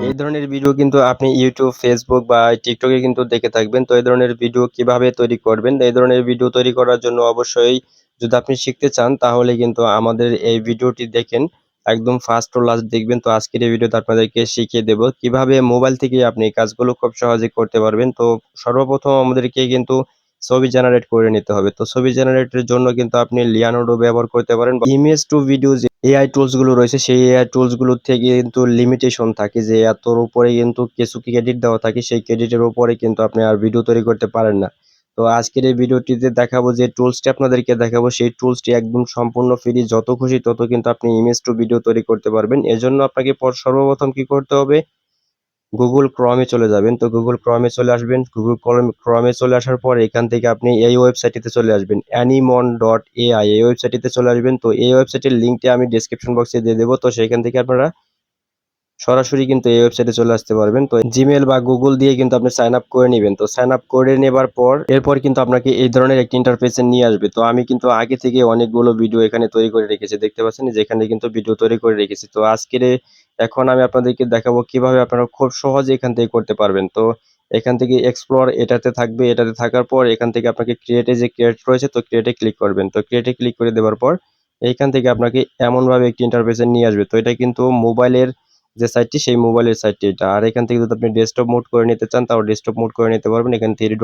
এই ধরনের ভিডিও কিন্তু আপনি YouTube, Facebook বা TikTok এ কিন্তু দেখে থাকবেন। তো এই ধরনের ভিডিও কিভাবে তৈরি করবেন? এই ধরনের ভিডিও তৈরি করার জন্য অবশ্যই যদি আপনি শিখতে চান তাহলে কিন্তু আমাদের এই ভিডিওটি দেখেন। একদম ফার্স্ট টু লাস্ট দেখবেন। তো আজকের এই ভিডিওতে আপনাদেরকে শিখিয়ে দেব কিভাবে মোবাইল থেকে আপনি এই কাজগুলো খুব সহজে করতে পারবেন। তো সর্বপ্রথম আমাদেরকে কিন্তু ছবি জেনারেট করে নিতে হবে। তো ছবি জেনারেটের জন্য কিন্তু আপনি লিওনার্ডো ব্যবহার করতে পারেন বা ইমেজ টু ভিডিও যে এআই টুলস গুলো রয়েছে সেই এআই টুলস গুলোর থেকে কিন্তু লিমিটেশন থাকে যে এতর উপরে কিন্তু কিছু ক্রেডিট দেওয়া থাকে সেই ক্রেডিটের উপরে কিন্তু আপনি আর ভিডিও তৈরি করতে পারেন না। তো আজকের এই ভিডিওটিতে দেখাবো যে টুলসটি আপনাদেরকে দেখাবো সেই টুলসটি একদম সম্পূর্ণ ফ্রি, যত খুশি তত কিন্তু আপনি ইমেজ টু ভিডিও তৈরি করতে পারবেন। এজন্য আপনাকে সর্বপ্রথম কি করতে হবে, গুগল ক্রমে চলে যাবেন। তো গুগল ক্রমে চলে আসবেন। গুগল ক্রমে চলে আসার পর এখান থেকে আপনি এই ওয়েবসাইটটিতে চলে আসবেন, Anymon.ai এই ওয়েবসাইটটিতে চলে আসবেন। তো এই ওয়েবসাইটের লিঙ্কটি আমি ডেসক্রিপশন বক্সে দিয়ে দেবো। তো সেখান থেকে আপনারা সরাসরি কিন্তু এই ওয়েবসাইটে চলে আসতে পারবেন। তো জিমেল বা গুগল দিয়ে কিন্তু আপনি সাইন আপ করে নেবেন। তো সাইন আপ করে নেবার পর এরপর কিন্তু আপনাকে এই ধরনের একটি ইন্টারফেসে নিয়ে আসবে। তো আমি কিন্তু আগে থেকে অনেকগুলো ভিডিও এখানে তৈরি করে রেখেছি, দেখতে পাচ্ছেন যেখানে কিন্তু ভিডিও তৈরি করে রেখেছি। তো এখন আমি আপনাদেরকে দেখাবো কিভাবে আপনারা খুব সহজে এখান থেকে করতে পারবেন। তো এখান থেকে এক্সপ্লোর এটাতে থাকবে, এটাতে থাকার পর এখান থেকে আপনাকে ক্রিয়েটে যে ক্রিয়েট রয়েছে তো ক্রিয়েটে ক্লিক করবেন। তো ক্রিয়েটে ক্লিক করে দেওয়ার পর এইখান থেকে আপনাকে এমনভাবে একটি ইন্টারফেসে নিয়ে আসবে। তো এটা কিন্তু মোবাইলের যে সাইটটি সেই মোবাইলের সাইটটি এটা। আর এখান থেকে যদি আপনি ডেস্কটপ মোড করে নিতে চান তাও ডেস্কটপ মোড করে নিতে পারবেন। এখানে থ্রি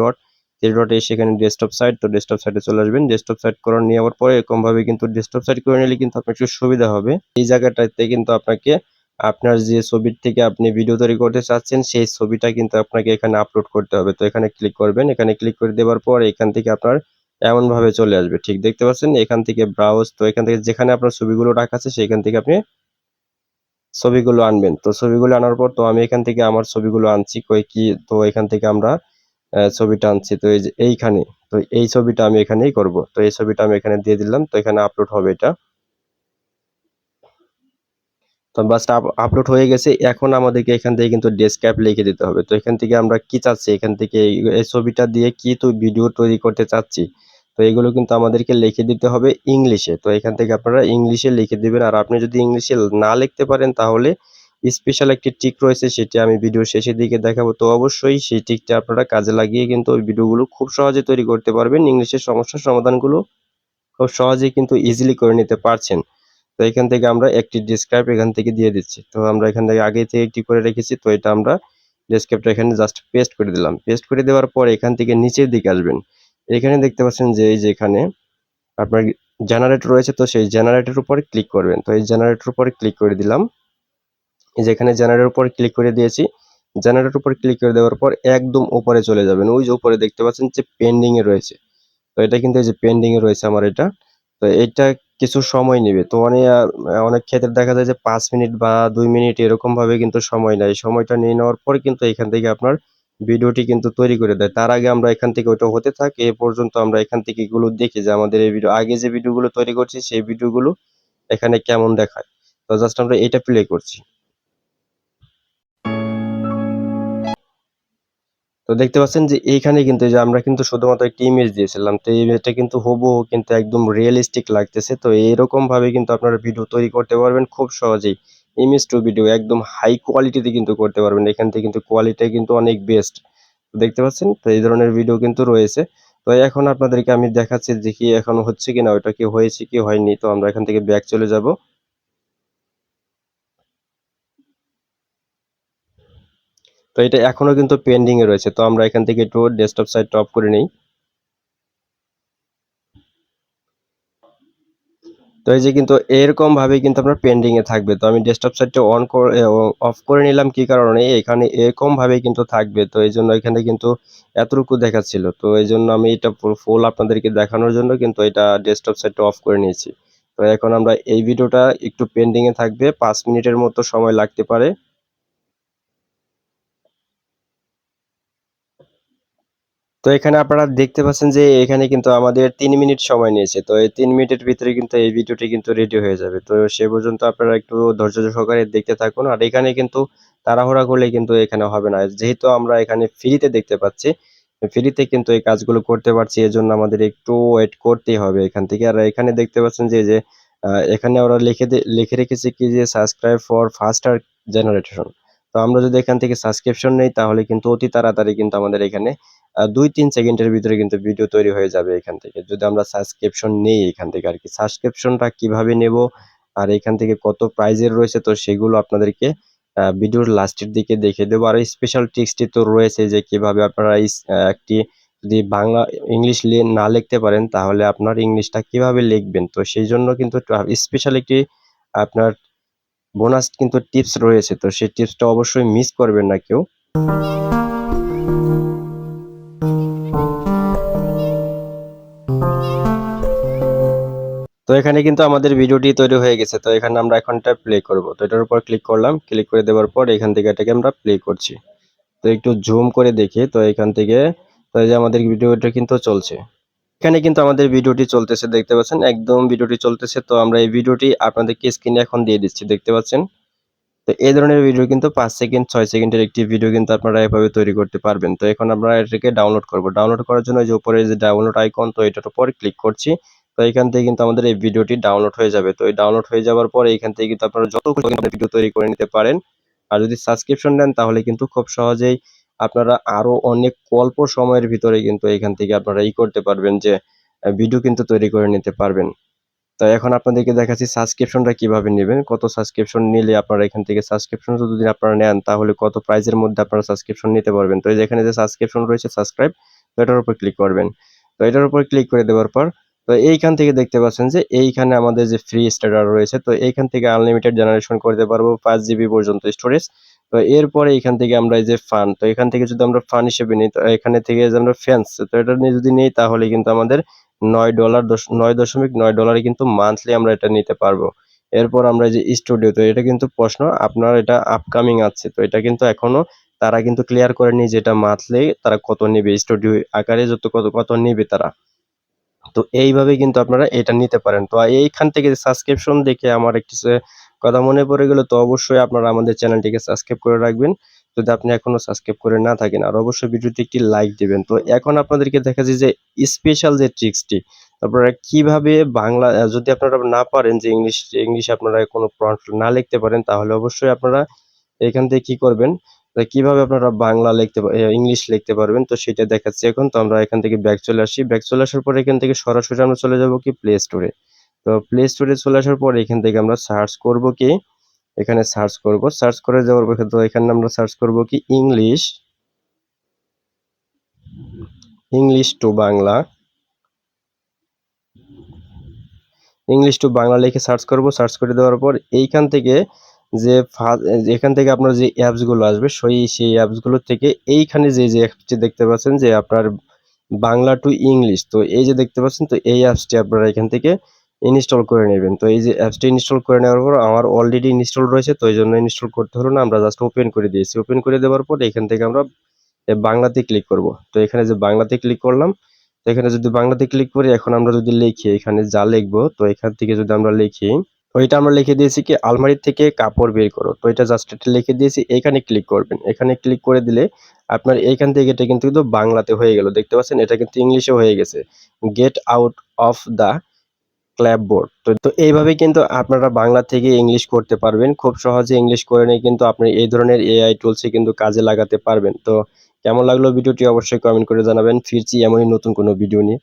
ডট এসে এখানে ডেস্কটপ সাইট, তো ডেস্কটপ সাইটে চলে আসবেন। ডেস্কটপ সাইট করে নেওয়ার পরে এরকম ভাবে কিন্তু ডেস্কটপ সাইট করে নিলে কিন্তু আপনার একটু সুবিধা হবে। এই জায়গাটাতে কিন্তু আপনাকে আপনার যে ছবির থেকে আপনি ভিডিও তৈরি করতে চাচ্ছেন সেই ছবিটা কিন্তু আপনাকে এখানে আপলোড করতে হবে। তো এখানে ক্লিক করবেন। এখানে ক্লিক করে দেওয়ার পর এখান থেকে আপনার এমন ভাবে চলে আসবে, ঠিক দেখতে পাচ্ছেন। এখান থেকে ব্রাউজ, তো এখান থেকে যেখানে আপনার ছবিগুলো রাখা আছে সেখান থেকে আপনি ছবিগুলো আনবেন। তো ছবিগুলো আনার পর তো আমি এখান থেকে আমার ছবিগুলো আনছি কই কি, তো এখান থেকে আমরা ছবিটা আনছি। তো এই যে এইখানে, তো এই ছবিটা আমি এখানেই করব। তো এই ছবিটা আমি এখানে দিয়ে দিলাম। তো এখানে আপলোড হবে এটা। তো বাস আপলোড হয়ে গেছে। এখন আমাদেরকে এখান থেকে কিন্তু ডেস্কটপ লিখে দিতে হবে। তো এখান থেকে আমরা কি চাচ্ছি, এখান থেকে এই ছবিটা দিয়ে কি তো ভিডিও তৈরি করতে চাচ্ছি, তো এগুলো কিন্তু আমাদেরকে লিখে দিতে হবে ইংলিশে। তো এখান থেকে আপনারা ইংলিশে লিখে দিবেন। আর আপনি যদি ইংলিশে না লিখতে পারেন তাহলে স্পেশাল একটি ট্রিক রয়েছে, সেটি আমি ভিডিও শেষের দিকে দেখাবো। তো অবশ্যই সেই ট্রিকটা আপনারা কাজে লাগিয়ে কিন্তু ওই ভিডিওগুলো খুব সহজে তৈরি করতে পারবেন। ইংলিশের সমস্যার সমাধানগুলো খুব সহজেই কিন্তু ইজিলি করে নিতে পারছেন। তো এখান থেকে আমরা একটি ডেসক্রাইব এখান থেকে দিয়ে দিচ্ছি। তো আমরা এখান থেকে আগে থেকে একটি করে রেখেছি। তো এটা আমরা ডেসক্রাইবটা এখানে জাস্ট পেস্ট করে দিলাম। পেস্ট করে দেওয়ার পর এখান থেকে নিচের দিকে আসবেন। এখানে দেখতে পাচ্ছেন যে এই যে এখানে আপনার জেনারেটর রয়েছে, তো সেই জেনারেটরের উপরে ক্লিক করবেন। তো এই জেনারেটরের উপরে ক্লিক করে দিলাম। এই যে এখানে জেনারেটরের উপরে ক্লিক করে দিয়েছি। জেনারেটরের উপরে ক্লিক করে দেওয়ার পর একদম উপরে চলে যাবেন। ওই যে উপরে দেখতে পাচ্ছেন যে পেন্ডিং এ রয়েছে। তো এটা কিন্তু এই যে পেন্ডিং এ রয়েছে আমার এটা। তো এটা কিছু সময় নেবে। তো অনেক ক্ষেত্রে দেখা যায় যে ৫ মিনিট বা ২ মিনিট এরকম ভাবে কিন্তু সময় নেয়। সময়টা নিয়ে নেওয়ার পর কিন্তু এখান থেকে আপনার ভিডিওটি কিন্তু তৈরি করে দেয়। তার আগে আমরা এখান থেকে ওইটা হতে থাক এ পর্যন্ত আমরা এখান থেকে এগুলো দেখি যে আমাদের এই ভিডিও আগে যে ভিডিওগুলো তৈরি করছি সেই ভিডিওগুলো এখানে কেমন দেখায়। তো জাস্ট আমরা এটা প্লে করছি। তো দেখতে পাচ্ছেন যে এইখানে কিন্তু এই যে আমরা কিন্তু শুধুমাত্র একটি ইমেজ দিয়েছিলাম। তো এই ইমেজটা কিন্তু হুবহু কিন্তু একদম রিয়েলিস্টিক লাগতেছে। তো এরকম ভাবে কিন্তু আপনারা ভিডিও তৈরি করতে পারবেন খুব সহজেই। ইমেজ টু ভিডিও একদম হাই কোয়ালিটিতে কিন্তু করতে পারবেন। এখান থেকে কিন্তু কোয়ালিটি কিন্তু অনেক বেস্ট। দেখতে পাচ্ছেন? তো এই ধরনের ভিডিও কিন্তু রয়েছে। তো এখন আপনাদেরকে আমি দেখাচ্ছি যে কি এখন হচ্ছে কিনা, ওটা কি হয়েছে কি হয়নি। তো আমরা এখান থেকে ব্যাক চলে যাব। তো এটা এখনো কিন্তু পেন্ডিং এ রয়েছে। তো আমরা এখান থেকে একটু ডেস্কটপ সাইটটা অফ করে নেই। তো এই যে কিন্তু এরকম ভাবে কিন্তু আপনার পেন্ডিং এ থাকবে। তো আমি ডেস্কটপ সাইটটা অফ করে নিলাম কি কারণে, এখানে এরকম ভাবে কিন্তু থাকবে। তো এইজন্য এখানে কিন্তু এতটুকু দেখাচ্ছিল। তো এইজন্য আমি এটা ফুল আপনাদেরকে দেখানোর জন্য কিন্তু এটা ডেস্কটপ সাইটটা অফ করে নিয়েছি। তো এখন আমরা এই ভিডিওটা একটু পেন্ডিং এ থাকবে, ৫ মিনিটের মতো সময় লাগতে পারে। তো এখানে আপনারা দেখতে পাচ্ছেন যে এখানে কিন্তু আমাদের ৩ মিনিট সময় নিয়েছে। তো এই ৩ মিনিটের ভিতরে কিন্তু এই ভিডিওটি কিন্তু রেডি হয়ে যাবে। তো সে পর্যন্ত আপনারা একটু ধৈর্য সহকারে দেখতে থাকুন। আর এখানে কিন্তু তাড়াহুড়া করলে কিন্তু এখানে হবে না। যেহেতু আমরা এখানে ফ্রিতে দেখতে পাচ্ছি, ফ্রিতে কিন্তু এই কাজগুলো করতে পারছি। এজন্য আমাদের একটু ওয়েট করতেই হবে এখান থেকে। আর এখানে দেখতে পাচ্ছেন যে যে এখানে ওরা লিখে রেখেছে কি যে সাবস্ক্রাইব ফর ফাস্টার জেনারেশন। তো আমরা যদি এখান থেকে সাবস্ক্রিপশন নেই তাহলে কিন্তু অতি তাড়াতাড়ি কিন্তু আমাদের এখানে ২-৩ সেকেন্ডের ভিতরে কিন্তু ভিডিও তৈরি হয়ে যাবে এখান থেকে। যদি আমরা সাবস্ক্রিপশন নেই এখান থেকে আরকি। সাবস্ক্রিপশনটা কিভাবে নেব আর এখান থেকে কত প্রাইজের রয়েছে তো সেগুলো আপনাদেরকে ভিডিওর লাস্টের দিকে দেখিয়ে দেব। আর স্পেশাল ট্রিক্সটি তো রয়েছে যে কিভাবে আপনারা একটি যদি বাংলা ইংলিশ না লিখতে পারেন তাহলে আপনার ইংলিশটা কিভাবে লিখবেন। তো সেইজন্য কিন্তু স্পেশাল একটি আপনার বোনাস কিন্তু টিপস রয়েছে। তো সেই টিপসটা অবশ্যই মিস করবেন না কেউ। তো এখানে কিন্তু আমাদের ভিডিওটি তৈরি হয়ে গেছে। তো এখানে আমরা এখন এটা প্লে করব। তো এটার উপর ক্লিক করলাম। ক্লিক করে দেওয়ার পর এখান থেকে এটাকে আমরা প্লে করছি। তো একটু জুম করে দেখি। তো এখান থেকে তো এই যে আমাদের ভিডিওটা কিন্তু চলছে। এখানে কিন্তু আমাদের ভিডিওটি চলতেছে দেখতে পাচ্ছেন। একদম ভিডিওটি চলতেছে। তো আমরা এই ভিডিওটি আপনাদেরকে স্ক্রিনে এখন দিয়ে দিচ্ছি দেখতে পাচ্ছেন। তো এই ধরনের ভিডিও কিন্তু ৫ সেকেন্ড ৬ সেকেন্ডের একটি ভিডিও কিন্তু আপনারা এভাবে তৈরি করতে পারবেন। তো এখন আমরা এটাকে ডাউনলোড করব। ডাউনলোড করার জন্য এই যে উপরে যে ডাউনলোড আইকন তো এটার উপর ক্লিক করছি। তো এখান থেকে কিন্তু আমাদের এই ভিডিওটি ডাউনলোড হয়ে যাবে। তো এই ডাউনলোড হয়ে যাওয়ার পরে এখান থেকে কিন্তু আপনারা যত খুশি ভিডিও তৈরি করে নিতে পারেন। আর যদি সাবস্ক্রিপশন নেন তাহলে কিন্তু খুব সহজেই আপনারা আরো অনেক অল্প সময়ের ভিতরে কিন্তু এখান থেকে আপনারা করতে পারবেন যে ভিডিও কিন্তু তৈরি করে নিতে পারবেন। তো এখন আপনাদেরকে দেখাচ্ছি সাবস্ক্রিপশনটা কিভাবে নেবেন। কত সাবস্ক্রিপশন নিলে আপনারা এখান থেকে সাবস্ক্রিপশন যদি আপনারা নেন তাহলে কত প্রাইজের মধ্যে আপনারা সাবস্ক্রিপশন নিতে পারবেন। তো এই যে এখানে যে সাবস্ক্রিপশন রয়েছে সাবস্ক্রাইব তো এটার উপর ক্লিক করবেন। তো এটার উপর ক্লিক করে দেওয়ার পর তো এইখান থেকে দেখতে পাচ্ছেন যে এইখানে আমাদের যে ফ্রি স্টার্টার রয়েছে তো এইখান থেকে আনলিমিটেড জেনারেশন করতে পারবো ৫ জিবি পর্যন্ত স্টোরেজ। তো এরপরে এখান থেকে আমরা এই যে ফান তো এখান থেকে যদি আমরা ফান হিসেবে নিই তো এখানে থেকে যে আমরা ফ্যান্স তো এটা নিয়ে যদি নিই তাহলে কিন্তু আমাদের $৯.৯ কিন্তু মান্থলি আমরা এটা নিতে পারবো। এরপর আমরা যে স্টুডিও তো এটা কিন্তু প্রশ্ন আপনার এটা আপকামিং আছে। তো এটা কিন্তু এখনো তারা কিন্তু ক্লিয়ার করেনি যে এটা মান্থলি তারা কত নিবে স্টুডিও আকারে কত নিবে তারা। তো এইভাবে কিন্তু আপনারা এটা নিতে পারেন। তো এইখান থেকে সাবস্ক্রিপশন দেখে আমার একটি কথা মনে পড়ে গেল তো অবশ্যই আপনারা আমাদের চ্যানেলটিকে সাবস্ক্রাইব করে রাখবেন। যদি আপনি এখনো সাবস্ক্রাইব করে না থাকেন আর অবশ্যই ভিডিওতে একটি লাইক দিবেন। তো এখন আপনাদেরকে দেখাচ্ছি যে স্পেশাল যে ট্রিক্সটি আপনারা কিভাবে বাংলা যদি আপনারা না পারেন যে ইংলিশে আপনারা কোনো প্রম্পট না লিখতে পারেন তাহলে অবশ্যই আপনারা এখান থেকে কি করবেন কিভাবে আপনারা বাংলা ইংলিশ লিখতে পারবেন তো সেটা দেখাচ্ছি এখন। তো আমরা এখান থেকে ব্যাক চলে আসি। ব্যাক চলে আসার পর এখান থেকে সরাসরি আমরা চলে যাব কি প্লে স্টোরে। তো প্লে স্টোরে চলে আসার পর এখান থেকে আমরা সার্চ করব কি এখানে সার্চ করব। সার্চ করে যাওয়ার পর তো এখানে আমরা সার্চ করব কি English to Bangla. English to Bangla লিখে সার্চ করব। সার্চ করে দেওয়ার পর এইখান থেকে যে এখান থেকে আপনার যে অ্যাপসগুলো আসবে সেই অ্যাপসগুলো থেকে এইখানে যে অ্যাপসটি দেখতে পাচ্ছেন যে আপনার বাংলা টু ইংলিশ তো এই যে দেখতে পাচ্ছেন তো এই অ্যাপসটি আপনারা এখান থেকে ইনস্টল করে নেবেন। তো এই যে অ্যাপসটি ইনস্টল করে নেওয়ার পর আমার অলরেডি ইনস্টল রয়েছে তো এই জন্য ইনস্টল করতে হলো না আমরা জাস্ট ওপেন করে দিয়েছি। ওপেন করে দেওয়ার পর এখান থেকে আমরা বাংলাতে ক্লিক করব। তো এখানে যে বাংলাতে ক্লিক করলাম তো এখানে যদি বাংলাতে ক্লিক করি এখন আমরা যদি লিখি এখানে যা লিখবো তো এখান থেকে যদি আমরা লিখি তো এটা আমরা লিখে দিয়েছি কি আলমারি থেকে কাপড় বের করো। তো এটা জাস্ট এটা লিখে দিয়েছি এখানে ক্লিক করবেন। এখানে ক্লিক করে দিলে আপনার এইখান থেকে এটা কিন্তু বাংলাতে হয়ে গেল দেখতে পাচ্ছেন এটা কিন্তু ইংলিশে হয়ে গেছে get out of the clapboard. তো এইভাবে কিন্তু আপনারা বাংলা থেকে ইংলিশ করতে পারবেন খুব সহজে ইংলিশ করে নিয়ে কিন্তু আপনি এই ধরনের এআই টুলসে কিন্তু কাজে লাগাতে পারবেন। তো কেমন লাগলো ভিডিওটি অবশ্যই কমেন্ট করে জানাবেন। ফিরছি এমনই নতুন কোনো ভিডিও নিয়ে।